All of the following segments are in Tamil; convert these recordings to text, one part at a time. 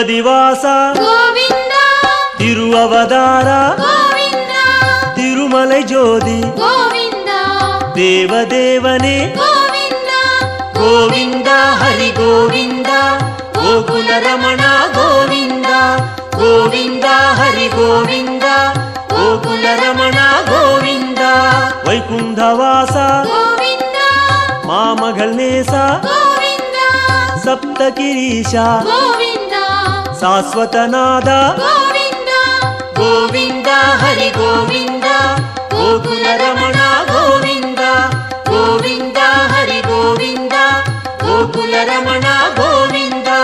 திருப்பதிவாச கோவிந்தா திருஅவதார கோவிந்தா திருமலை ஜோதி கோவிந்தா தேவதேவனே கோவிந்தா கோவிந்தா ஹரி கோவிந்தா கோகுல ரமண கோவிந்தா கோவிந்தா ஹரி கோவிந்தா கோகுல ரமண கோவிந்தா வைகுண்டவாச கோவிந்தா மாமகள் நேச கோவிந்தா சப்தகிரீஷ கோவிந்தா சாஸ்வதநாத கோவிந்தா கோவிந்தா ஹரி கோவிந்தா கோகுல ரமண கோவிந்தா கோவிந்தா ஹரி கோவிந்தா கோகுல ரமண கோவிந்தா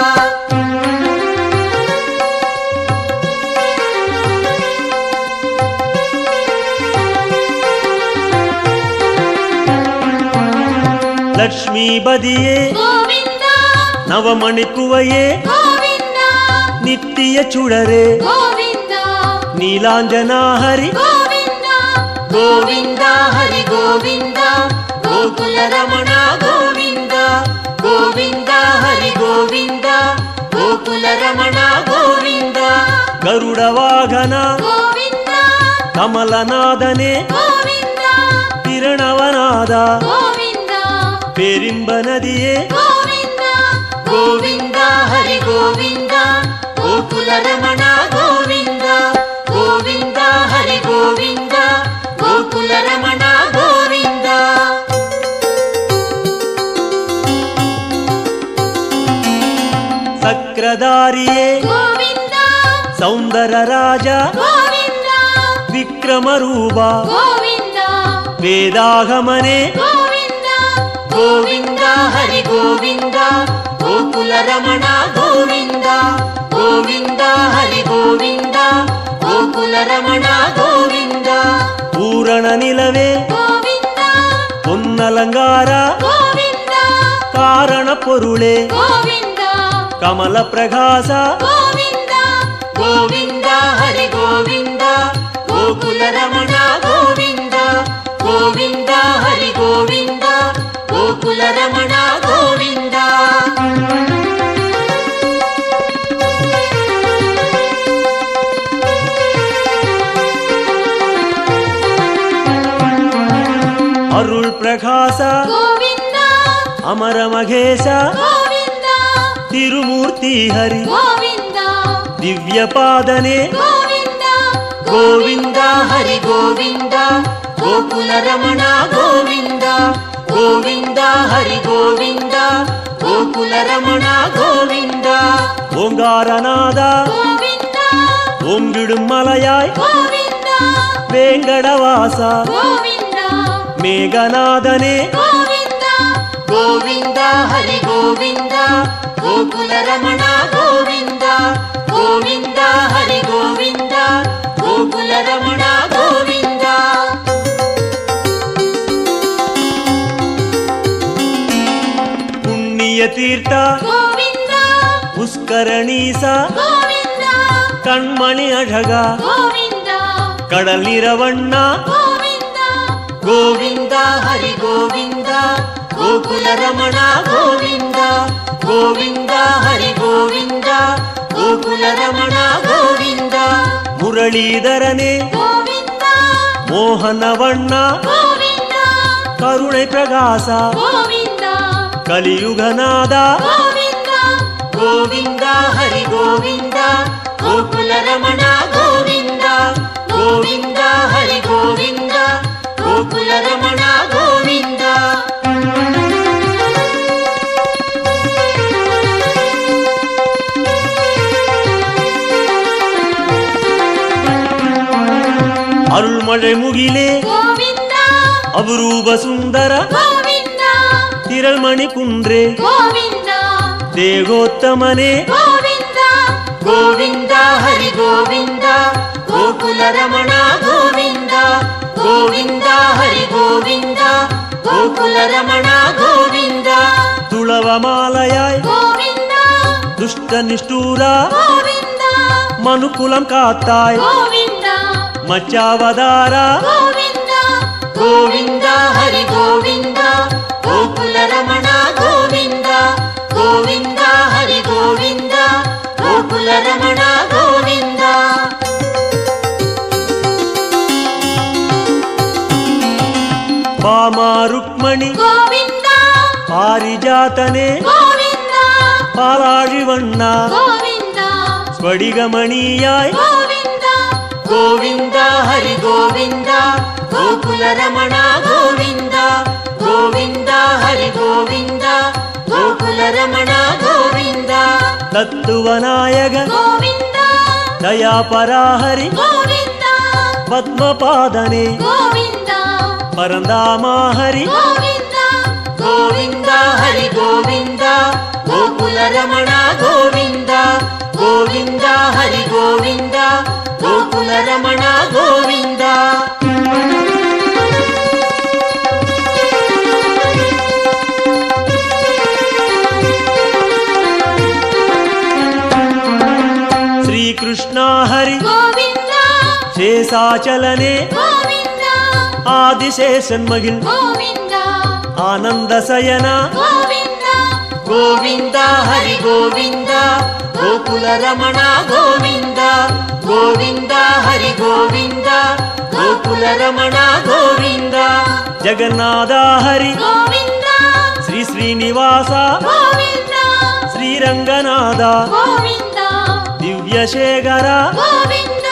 லக்ஷ்மிபதியே கோவிந்தா நவமணிக்குவையே கோவிந்தா நித்திய சுடரே கோவிந்தா நீலாஞ்சனா ஹரி கோவிந்தா கோவிந்தா ஹரி கோவிந்தா கோகுல ரமண கோவிந்தா கோவிந்தா ஹரி கோவிந்தா கோகுல ரமண கோவிந்தா கருட வாகன கோவிந்தா கமலநாதனே கோவிந்தா பிரணவநாத கோவிந்தா பேரின்ப நதியே கோவிந்தா கோவிந்தா ஹரி கோவிந்தா கோகுல ரமண கோவிந்தா கோவிந்தா ஹரி கோவிந்தா கோகுல ரமண கோவிந்தா சக்கரதாரியே கோவிந்தா சௌந்தர ராஜா கோவிந்தா விக்ரமரூபா கோவிந்தா வேதாகமனே கோவிந்தா கோவிந்தா ஹரி கோவிந்தா கோகுல ரமண கோவிந்தா கோவிந்தா ஹரி கோவிந்தா கோகுல ரமண கோவிந்தா பூரண நிலவே கோவிந்தா பொன்னலங்கார கோவிந்தா காரண பொருளே கோவிந்தா கமல பிரகாச கோவிந்தா கோவிந்தா ஹரி கோவிந்தா கோகுல ரமண கோவிந்தா கோவிந்தா ஹரி கோவிந்தா கோகுல ரமண கோவிந்தா அருள் பிரகாச கோவிந்தா அமர மகேச கோவிந்தா திருமூர்த்தி ஹரி கோவிந்தா திவ்ய பாதனே கோவிந்தா கோவிந்தா ஹரி கோவிந்தா கோகுல ரமண கோவிந்தா கோவிந்தா ஹரி கோவிந்தா கோகுல ரமண கோவிந்தா ஓங்காரநாதா கோவிந்தா ஓங்கிடும் மலையாய் கோவிந்தா வேங்கடவாசா கோவிந்தா மேகநாதனே கோவிந்தா கோவிந்தா ஹரி கோவிந்தா கோகுல ரமண கோவிந்தா கோவிந்தா ஹரி கோவிந்தா கோகுல ரமண கோவிந்தா புண்ணிய தீர்த்தா கோவிந்தா புஷ்கரணீசா கோவிந்தா கண்மணி அழகா கோவிந்தா கடல் நிறவண்ணா கோவிந்தா கோவிந்தா ஹரி கோவிந்தா கோகுல ரமண கோவிந்தா கோவிந்தா ஹரி கோவிந்தா கோகுல ரமண கோவிந்தா முரளீதரனே கோவிந்தா மோகனவண்ணா கோவிந்தா கருணை பிரகாசா கோவிந்தா கலியுகநாதா கோவிந்தா கோவிந்தா ஹரி கோவிந்தா கோகுல ரமண கோவிந்தா கோவிந்தா ஹரி கோவிந்தா கோகுல ரமண கோவிந்தா அருள்மழை முகிலே கோவிந்தா அபரூப சுந்தர கோவிந்தா திரள்மணி குன்றே கோவிந்தா தேகோத்தமனே கோவிந்தா கோவிந்தா ஹரி கோவிந்தா கோகுல ரமண கோவிந்தா கோவிந்தா ஹரி கோவிந்தா கோகுல ரமண கோவிந்தா துளவமாலையாய் கோவிந்தா துஷ்ட நிஷ்டூரா கோவிந்தா மனுக்குலம் காத்தாய் கோவிந்தா மச்சாவதாரா கோவிந்தா கோவிந்தா ஹரி கோவிந்தா கோகுல ரமண கோவிந்தா கோவிந்தா ஹரி கோவிந்தா ಗೋಕುಲ ರಮಣ ಗೋವಿಂದ. ಬಾಮ ರುಕ್ಮಣಿ ಗೋವಿಂದ ಪಾರಿಜಾತನೆ ಗೋವಿಂದ ಪಾಲಾழிವಣ್ಣ ಗೋವಿಂದ ಸ್ಫಟಿಕಮಣಿಯಾಯ್ ಗೋವಿಂದ ಗೋವಿಂದ ಹರಿ ಗೋವಿಂದ ಗೋಕುಲ ರಮಣ ಗೋವಿಂದ ಗೋವಿಂದ ಹರಿ ಗೋವಿಂದ ಗೋಕುಲ ರಮಣ ಗೋವಿಂದ. ತತ್ವನಾಯಕ ಗೋವಿಂದ ದಯಾಪರಾಹರಿ ಗೋವಿಂದ ಪದ್ಮಪಾದನೆ ಗೋವಿಂದ ಪರಂದಾಮ ಹರಿ ಗೋವಿಂದ ಗೋವಿಂದ ಹರಿ ಗೋವಿಂದ ಗೋಕುಲ ರಮಣ ಗೋವಿಂದ ಗೋವಿಂದ ಹರಿ ಗೋವಿಂದ ಗೋಕುಲ ರಮಣ ಗೋವಿಂದ. ಶ್ರೀಕೃಷ್ಣ ಹರಿ ಗೋವಿಂದ ಶೇಷಾಚಲನೆ ಗೋವಿಂದ ಆದಿಶೇಷನ್ಮಗಿಲ್ ಗೋವಿಂದ ಆನಂದ ಸಯನ ಗೋವಿಂದ ಗೋವಿಂದ ಹರಿ ಗೋವಿಂದ ಗೋಕುಲ ರಮಣ ಗೋವಿಂದ ಗೋವಿಂದ ಹರಿ ಗೋವಿಂದ ಗೋಕುಲ ರಮಣ ಗೋವಿಂದ. ಜಗನ್ನಾಥ ಹರಿ ಗೋವಿಂದ ಶ್ರೀ ಶ್ರೀನಿವಾಸ ಗೋವಿಂದ ಶ್ರೀರಂಗನಾಥ ಗೋವಿಂದ ದಿವ್ಯಶೇಖರ ಗೋವಿಂದ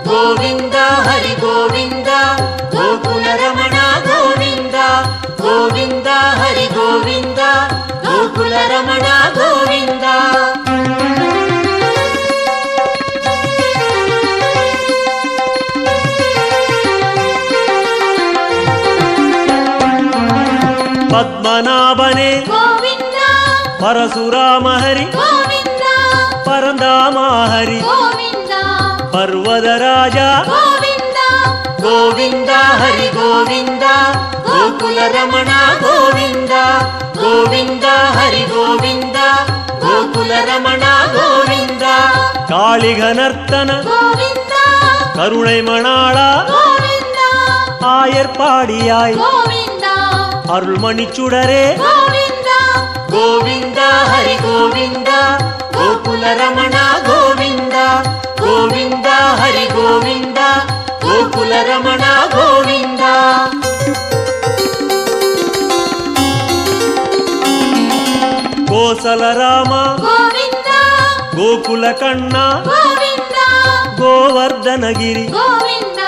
ಗೋವಿಂದ ಹರಿ ಗೋವಿಂದ ಗೋಕುಲ ರಮಣ ಗೋವಿಂದ ಗೋವಿಂದ ಹರಿ ಗೋವಿಂದ ಗೋಕುಲ ರಮಣ ಗೋವಿಂದ. ಪದ್ಮನಾಭನೆ ಗೋವಿಂದ ಪರಶುರಾಮ ಹರಿ ಗೋವಿಂದ ಪರಂದಾಮ ಹರಿ ಗೋವಿಂದ ಪರ್ವತ ರಾಜ ಗೋವಿಂದ ಗೋವಿಂದ ಹರಿ ಗೋವಿಂದ ಗೋಕುಲ ರಮಣ ಗೋವಿಂದ ಗೋವಿಂದ ಹರಿ ಗೋವಿಂದ ಗೋಕುಲ ರಮಣ ಗೋವಿಂದ. காளிகனர்த்தன ಗೋವಿಂದ கருணை மணாள ಗೋವಿಂದ ஆயர்பாடியாய் ಗೋವಿಂದ அருள்மணிச்சுடரே ಗೋವಿಂದ ಗೋವಿಂದ ಹರಿ ಗೋವಿಂದ ಗೋಕುಲ ರಮಣ ಗೋವಿಂದ ಗೋವಿಂದ ಹರಿ ಗೋವಿಂದ ಗೋಕುಲ ರಮಣ ಗೋವಿಂದ. கோசல ராಮ ಗೋವಿಂದ ಗೋಕುಲ ಕಣ್ಣ ಗೋವಿಂದ ಗೋವರ್ಧನಗಿರಿ ಗೋವಿಂದ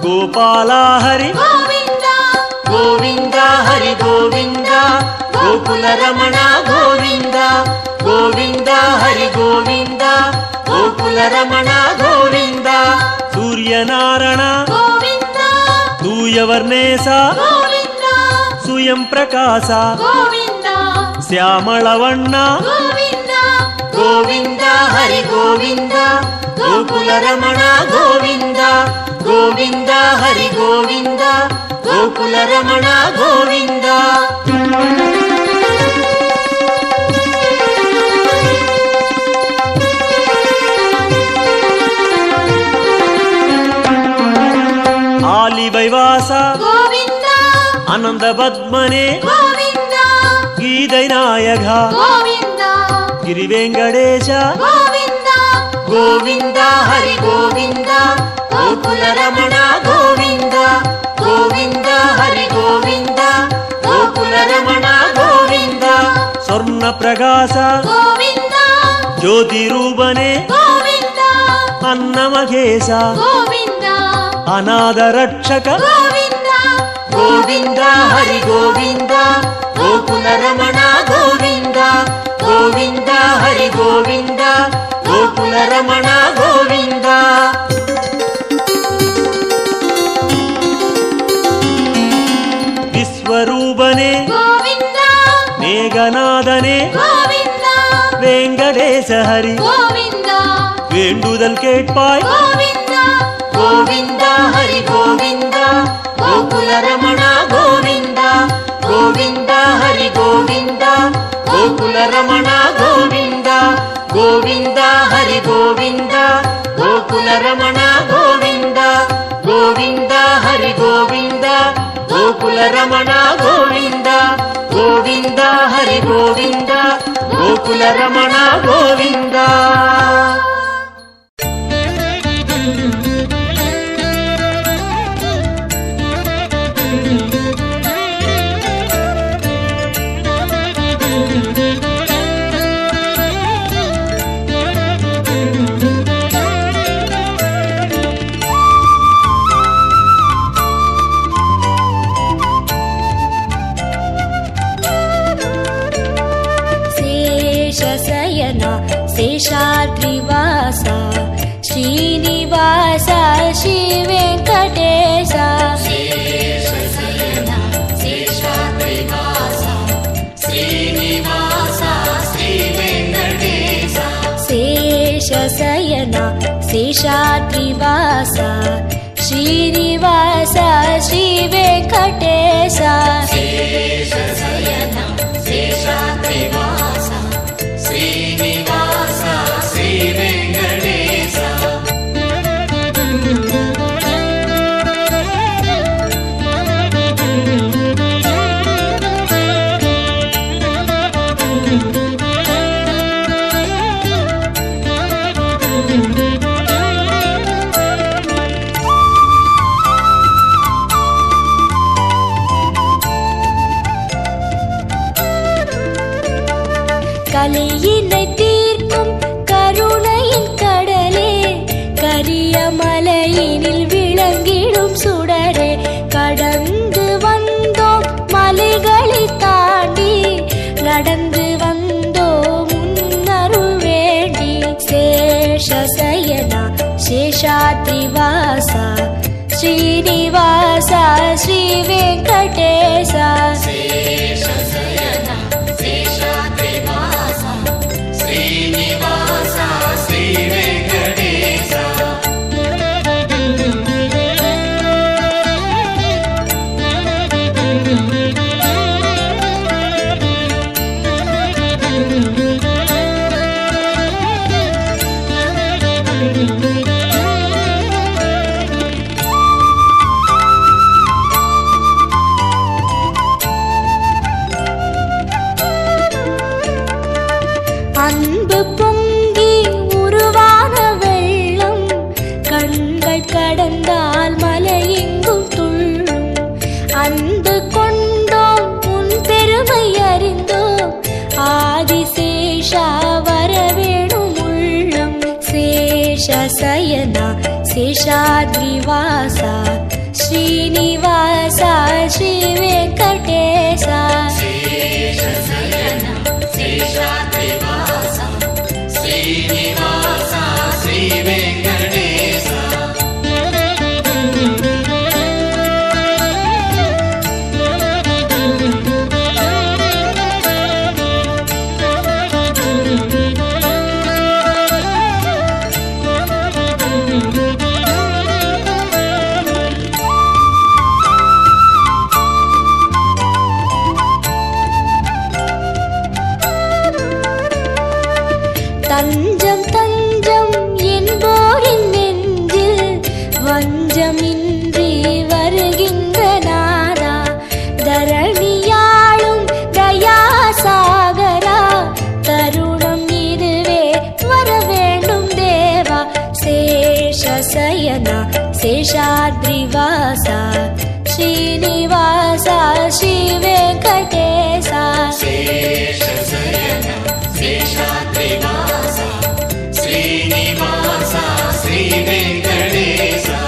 ಗೋಪಾಲ ಹರಿ ಗೋವಿಂದ ಗೋವಿಂದ ಹರಿ ಗೋವಿಂದ ಗೋಕುಲ ರಮಣ ಗೋವಿಂದ ಗೋವಿಂದ ಹರಿ ಗೋವಿಂದ ಗೋಕುಲ ರಮಣ ಗೋವಿಂದ. ಸೂರ್ಯನಾರಾಯಣ ಗೋವಿಂದ ತೂಯವರ್ಣೇಶ ಗೋವಿಂದ ಸುಯಂ ಪ್ರಕಾಶ ಗೋವಿಂದ ಶ್ಯಾಮಳವಣ್ಣ ಗೋವಿಂದ ಗೋವಿಂದ ಹರಿ ಗೋವಿಂದ ಗೋಕುಲ ರಮಣ ಗೋವಿಂದ ಗೋವಿಂದ ಹರಿ ಗೋವಿಂದ ಗೋಕುಲ ರಮಣ ಗೋವಿಂದ. ಆಲಿ ವೈವಾಸ ಗೋವಿಂದ ಆನಂದ ಪದ್ಮನೆ ಗೋವಿಂದ ಗೀದೈ ನಾಯಕ ಗೋವಿಂದ ಗಿರಿ ವೆಂಕಟೇಶ ಗೋವಿಂದ ಗೋವಿಂದ ಹರಿ ಗೋವಿಂದ ಗೋಕುಲ ರಮಣ ಗೋವಿಂದ ಗೋವಿಂದ ಹರಿ ಗೋವಿಂದ ಗೋಕುಲ ರಮಣ ಗೋವಿಂದ. ಸ್ವರ್ಣ ಪ್ರಕಾಶ ಗೋವಿಂದ ಜ್ಯೋತಿ ರೂಪನೆ ಗೋವಿಂದ ಅನ್ನಮಹೇಶ ಗೋವಿಂದ ಅನಾಥ ರಕ್ಷಕ ಗೋವಿಂದ ಗೋವಿಂದ ಹರಿ ಗೋವಿಂದ ಗೋಕುಲ ರಮಣ ಗೋವಿಂದ ಗೋವಿಂದ ಹರಿ ಗೋವಿಂದ ಗೋಕುಲ ರಮಣ ಗೋವಿಂದ. ವಿಶ್ವರೂಪನೆ ಗೋವಿಂದ ಮೇಘನಾದನೆ ಗೋವಿಂದ ವೆಂಕಟೇಶ ಹರಿ ಗೋವಿಂದ வேண்டுதல் கேட்பாய் ಗೋವಿಂದ ಗೋವಿಂದ ಹರಿ ಗೋವಿಂದ ಗೋಕುಲ ರಮಣ ಗೋವಿಂದ ಗೋವಿಂದ ಹರಿ ಗೋವಿಂದ ಗೋಕುಲ ರಮಣ ಗೋವಿಂದ ಗೋವಿಂದ ಹರಿ ಗೋವಿಂದ ಗೋಕುಲ ರಮಣ ಗೋವಿಂದ ಗೋವಿಂದ ಹರಿ ಗೋವಿಂದ ಗೋಕುಲ ರಮಣ ಗೋವಿಂದ ಗೋವಿಂದ ಹರಿ ಗೋವಿಂದ ಗೋಕುಲ ಗೋಕುಲ ರಮಣ ಗೋವಿಂದ. శేషాద్రివాస శ్రీనివాస శ్రీ వెంకటేశ. శేషశయన శేషాద్రివాస శ్రీనివాస శ్రీ వెంకటేశ. శేషశయన శేషాద్రివాస శ్రీనివాస శ్రీ వెంకటేశ. శేషశయన శేషాద్రివాస శ్రీనివాస శ్రీ వెంకటేశ. கலியினை தீர்க்கும் கருணையின் கடலே, கரிய மலையினில் விளங்கிடும் சுடரே. கடந்து வந்தோம் மலைகளை தாண்டி, நடந்து வந்தோம் முன்னருள் வேண்டி. சேஷசயனா சேஷாத்ரிவாசா ஸ்ரீனிவாசா ஸ்ரீ வெங்கடேசா. சேஷசயனா சேஷாத்ரிவாசா ஸ்ரீனிவாசா ஸ்ரீ வெங்கடேசா. அன்பு பொங்கி உருவான வெள்ளம், கண்கள் கடந்தால் மலையெங்கும் துள்ளும். அன்பு கொண்டோம் உன் பெருமை அறிந்தோம், ஆதிசேஷா வரவேணும் உள்ளம். சேஷசயனா சேஷாத்ரிவாசா ஸ்ரீனிவாசா ஸ்ரீ வெங்கடேசா. சேஷசயனா சேஷாத்ரிவாசா ஸ்ரீனிவாசா ஸ்ரீ வெங்கடேசா. தஞ்சம் தஞ்சம் என்போரின் நெஞ்சில் வஞ்சமின்றி வருகின்ற நாதா. தரணியாளும் தயாசாகரா, தருணம் இதுவே வரவேண்டும் தேவா. சேஷசயனா சேஷாத்ரிவாசா ஸ்ரீனிவாசா ஸ்ரீ வெங்கடேசா. சேஷசயனா சேஷாத்ரிவாசா ஸ்ரீனிவாசா ஸ்ரீ வெங்கடேசா.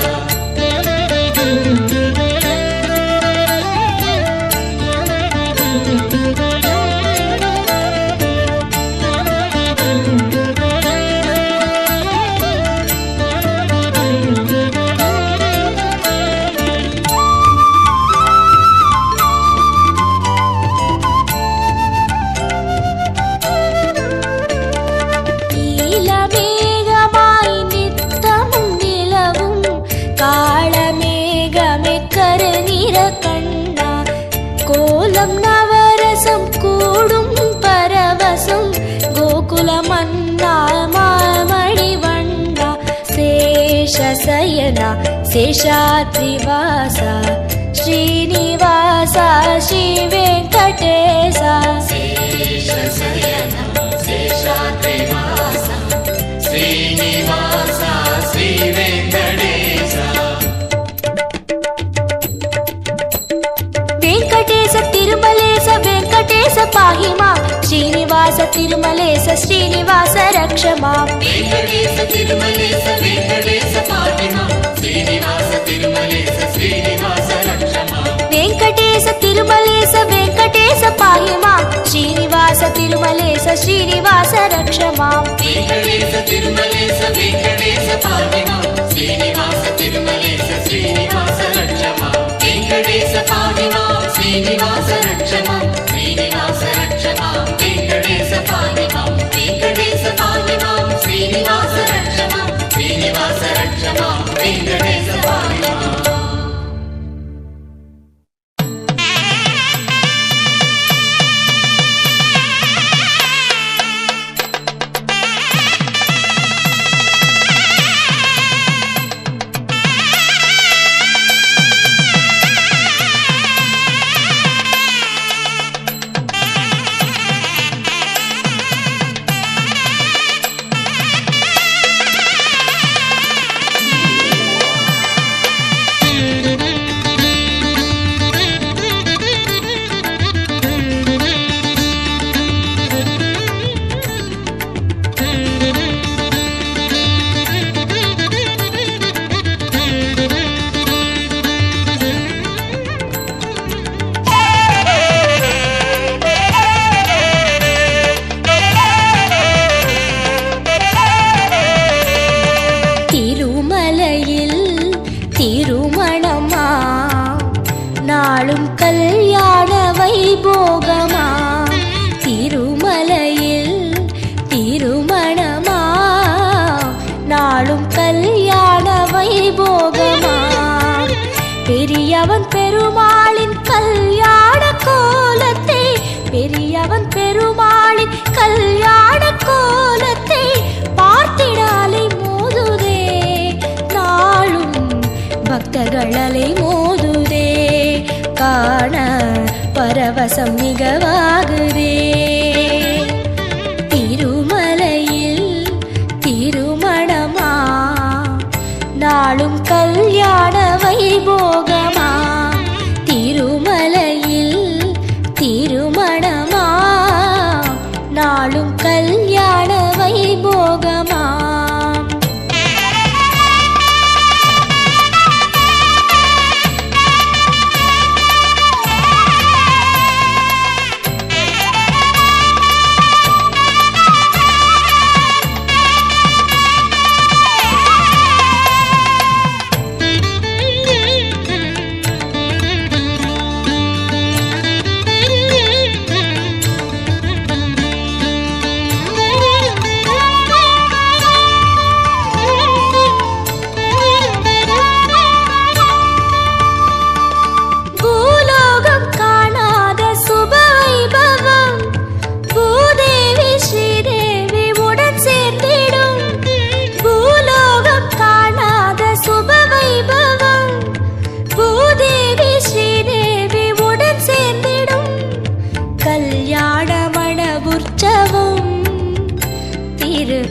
கோலம் நவரசம் கூடும் பரவசம், கோகுல மன்னா மாமணி வண்ணா. சேஷசயனா சேஷாத்ரிவாசா ஸ்ரீனிவாசா ஸ்ரீ வெங்கடேசா. சேஷசயனா తిరుమలేశ శ్రీనివాస రక్ష మాం వెంకటేశ తిరుమలేశ వెంకటేశ పాహి మాం శ్రీనివాస తిరుమలేశ శ్రీనివాస రక్ష మాం వెంకటేశ తిరుమలేశ వెంకటేశ పాహి మాం శ్రీనివాస తిరుమలేశ శ్రీనివాస రక్ష మాం వెంకటేశ తిరుమలేశ వెంకటేశ పాహి మాం శ్రీనివాస తిరుమలేశ శ్రీనివాస రక్ష మాం వెంకటేశ పాహి మాం శ్రీనివాస రక్ష మాం శ్రీనివాస రక్ష మాం వెంకటేశ పాహి మాం వెంకటేశ పాహి మాం శ్రీనివాస రక్ష మాం శ్రీనివాస రక్ష మాం వెంకటేశ పాహి మాం நாளும் கல்யாண வைபோகமா திருமலையில் திருமணமா நாளும் கல்யாண வைபோகமா பெரியவன் பெருமாளின் கல்யாண கோலத்தை பெரியவன் பெருமாளின் கல்யாண கோலத்தை பார்த்திடாலை மோதுதே நாளும் பக்தர்களலை மோதுதே காண பரவசம் மிகவாகுதே திருமலையில் திருமணமா நாளும் கல்யாண வைபோகமா திருமலையில் திருமணமா நாளும் கல்யாண வைபோகமா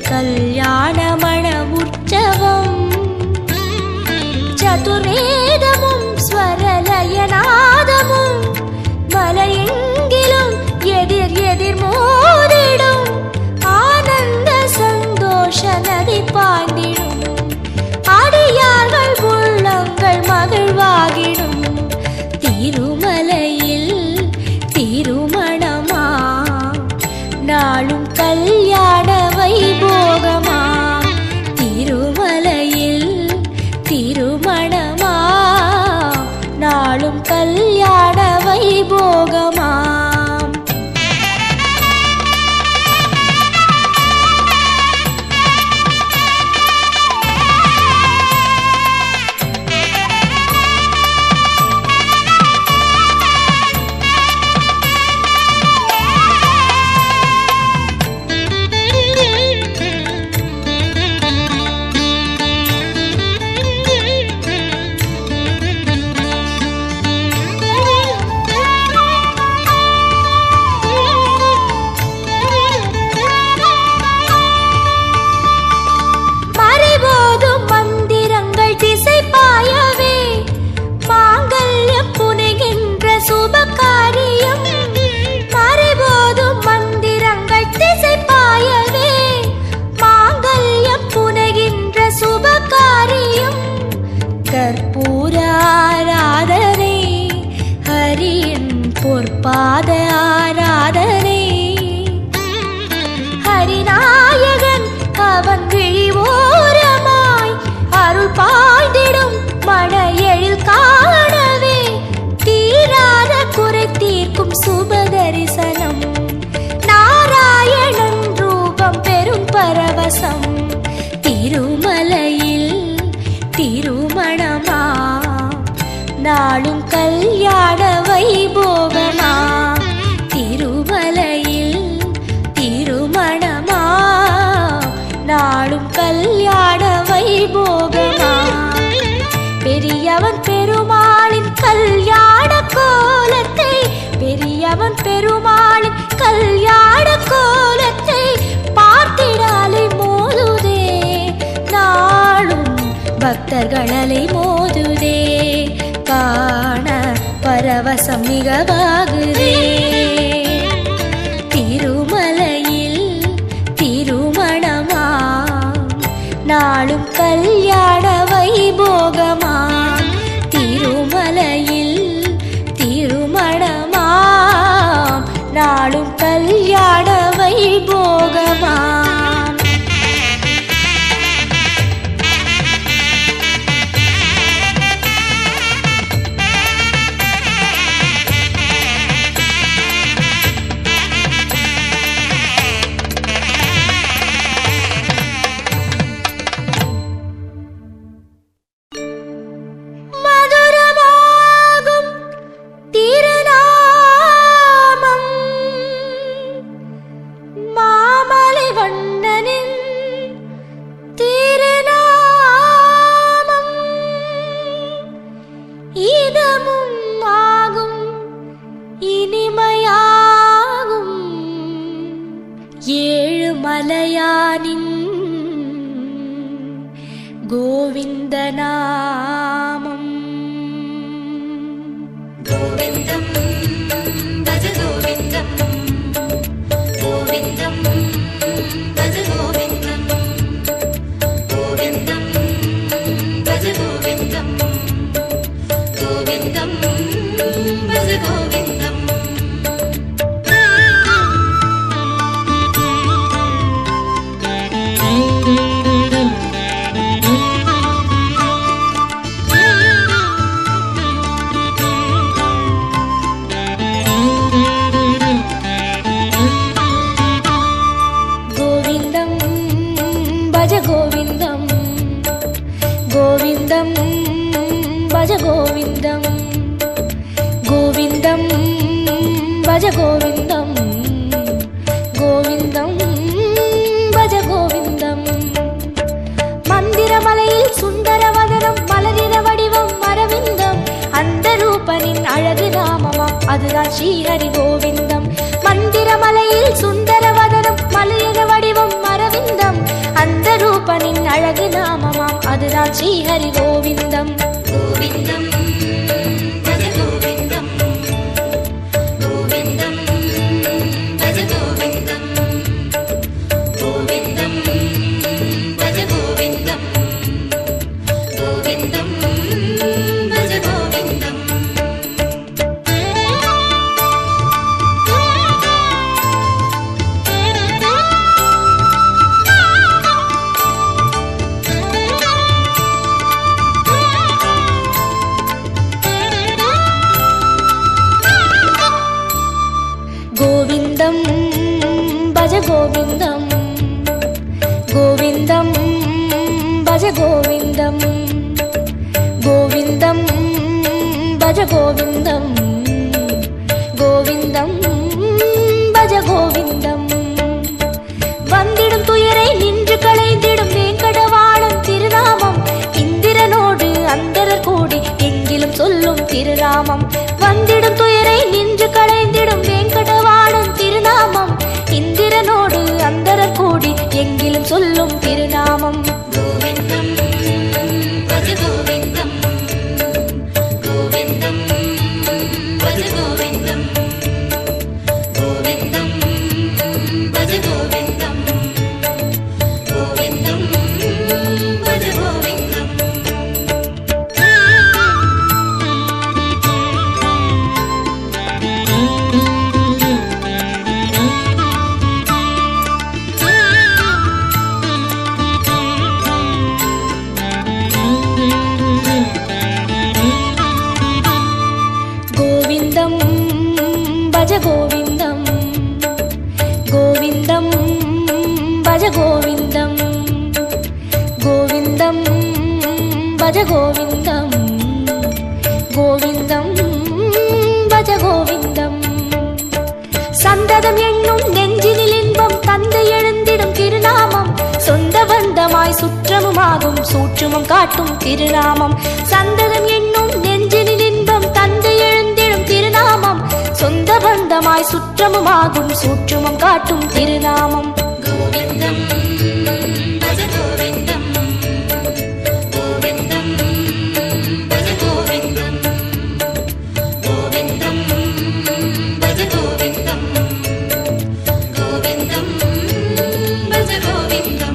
கல்யாணமண உற்சவம் சதுர்வேதமும் ஸ்வரலயநாதமும் மலையெங்கிலும் எதிர் எதிர் மோதிடும் ஆனந்த சந்தோஷ நதி பாய்ந்திடும் அடியார்கள் உள்ளங்கள் மகிழ்வாகிடும் திருமலையில் திருமணமா நாளும் கல்யாண வைபோகமா திருமலையில் திருமணமா நாளும் கல்யாண வைபோகமா பாத ஆராதனை. ஹரிநாயகன் அவன் விழிவோரமாய் அருள் பாய்ந்திடும் மன எழில் காணவே தீராத குறை தீர்க்கும் சுப தரிசனம். நாராயணன் ரூபம் பெரும் பரவசம். திருமலையில் திருமணமா நாளும் கல்யாண வைபோகமா. திருமலையில் திருமணமா நாளும் கல்யாண வைபோகமா. பெரியவன் பெருமாளின் கல்யாண கோலத்தை பெரியவன் பெருமாளின் கல்யாண கோலத்தை பார்த்திடாலை மோதுதே நாளும் பக்தர்களலை மோதுதே. காண பரவசம் மிகவாகுதே. திருமலையில் திருமணமா நாளும் கல்யாண வைபோகமா. திருமலையில் திருமணமா நாளும் கல்யாண வைபோகமா. மலையானின் கோவிந்த நாமம். கோவிந்தம் பஜ கோவிந்தம் கோவிந்தம் பஜ கோவிந்தம் கோவிந்தம் பஜ கோவிந்தம் கோவிந்தம் பஜ கோவிந்தம். கோவிந்தம் பஜ கோவிந்தம் கோவிந்தம் பஜ கோவிந்தம் கோவிந்தம் பஜ கோவிந்தம். மந்திரமலையில் சுந்தரவதனம் மலரின வடிவம் அரவிந்தம். அந்த ரூபனின் அழகு நாமமாம் அதுதான் ஸ்ரீஹரி கோவிந்தம். மந்திரமலையில் சுந்தரவதனம் மலரின வடிவம் அரவிந்தம். அந்த ரூபனின் அழகு நாமமாம் அதுதான் ஸ்ரீஹரி கோவிந்தம். கோவிந்தம் பஜ கோவிந்தம் கோவிந்தம் பஜ கோவிந்தம் கோவிந்தம் பஜ கோவிந்தம் கோவிந்தம் பஜ கோவிந்தம். கோவிந்தம் பஜ கோவிந்தம் கோவிந்தம் பஜ கோவிந்தம் கோவிந்தம் பஜ கோவிந்தம் கோவிந்தம் பஜ கோவிந்தம். வந்திடும் துயரை நின்று களைந்திடும் வேங்கடவாளன் திருநாமம். இந்திரனோடு அந்தரர் கூடி எங்கிலும் சொல்லும் திருநாமம். வந்திடும் துயரை நின்று களைந்திடும் வேங்கடவாளன் திருநாமம். இந்திரனோடு அந்தரர் கூடி எங்கிலும் சொல்லும் திருநாமம். கோவிந்தம் பஜ கோவிந்தம் கோவிந்தம் பஜ கோவிந்தம் கோவிந்தம் பஜ கோவிந்தம் கோவிந்தம் பஜ கோவிந்தம். பஜ கோவிந்தம் கோவிந்தம் பஜ கோவிந்தம். சந்ததம் என்னும் நெஞ்சினில் இன்பம் தந்தை எழுந்திடும் திருநாமம், சொந்த பந்தமாய் சுற்றமுமாகும் சூற்றுமம் காட்டும் திருநாமம். சந்ததம் என்னும் நெஞ்சினில் இன்பம் தந்தை எழுந்திடும் திருநாமம், சொந்த பந்தமாய் சுற்றமுமாகும் சூற்றுமம் காட்டும் திருநாமம். கோவிந்தம் பஜ கோவிந்தம் கோவிந்தம் பஜ கோவிந்தம் கோவிந்தம் பஜ கோவிந்தம் கோவிந்தம் பஜ கோவிந்தம்.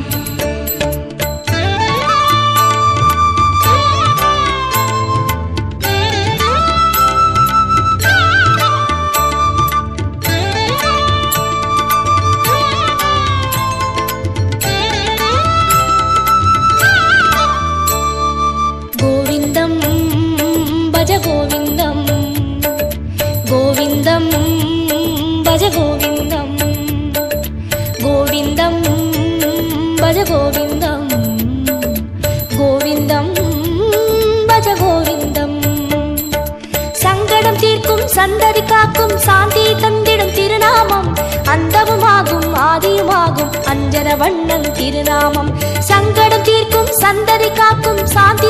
கோவிந்தம் பஜ கோவிந்தம் கோவிந்தம் பஜ கோவிந்தம் கோவிந்தம் பஜ கோவிந்தம் கோவிந்தம் பஜ கோவிந்தம். சங்கடம் தீர்க்கும் சந்ததி காக்கும் சாந்தி தந்திடும் திருநாமம், அந்தமுமாகும் ஆதியுமாகும் அஞ்சன வண்ணன் திருநாமம். சங்கடம் தீர்க்கும் சந்ததி காக்கும் சாந்தி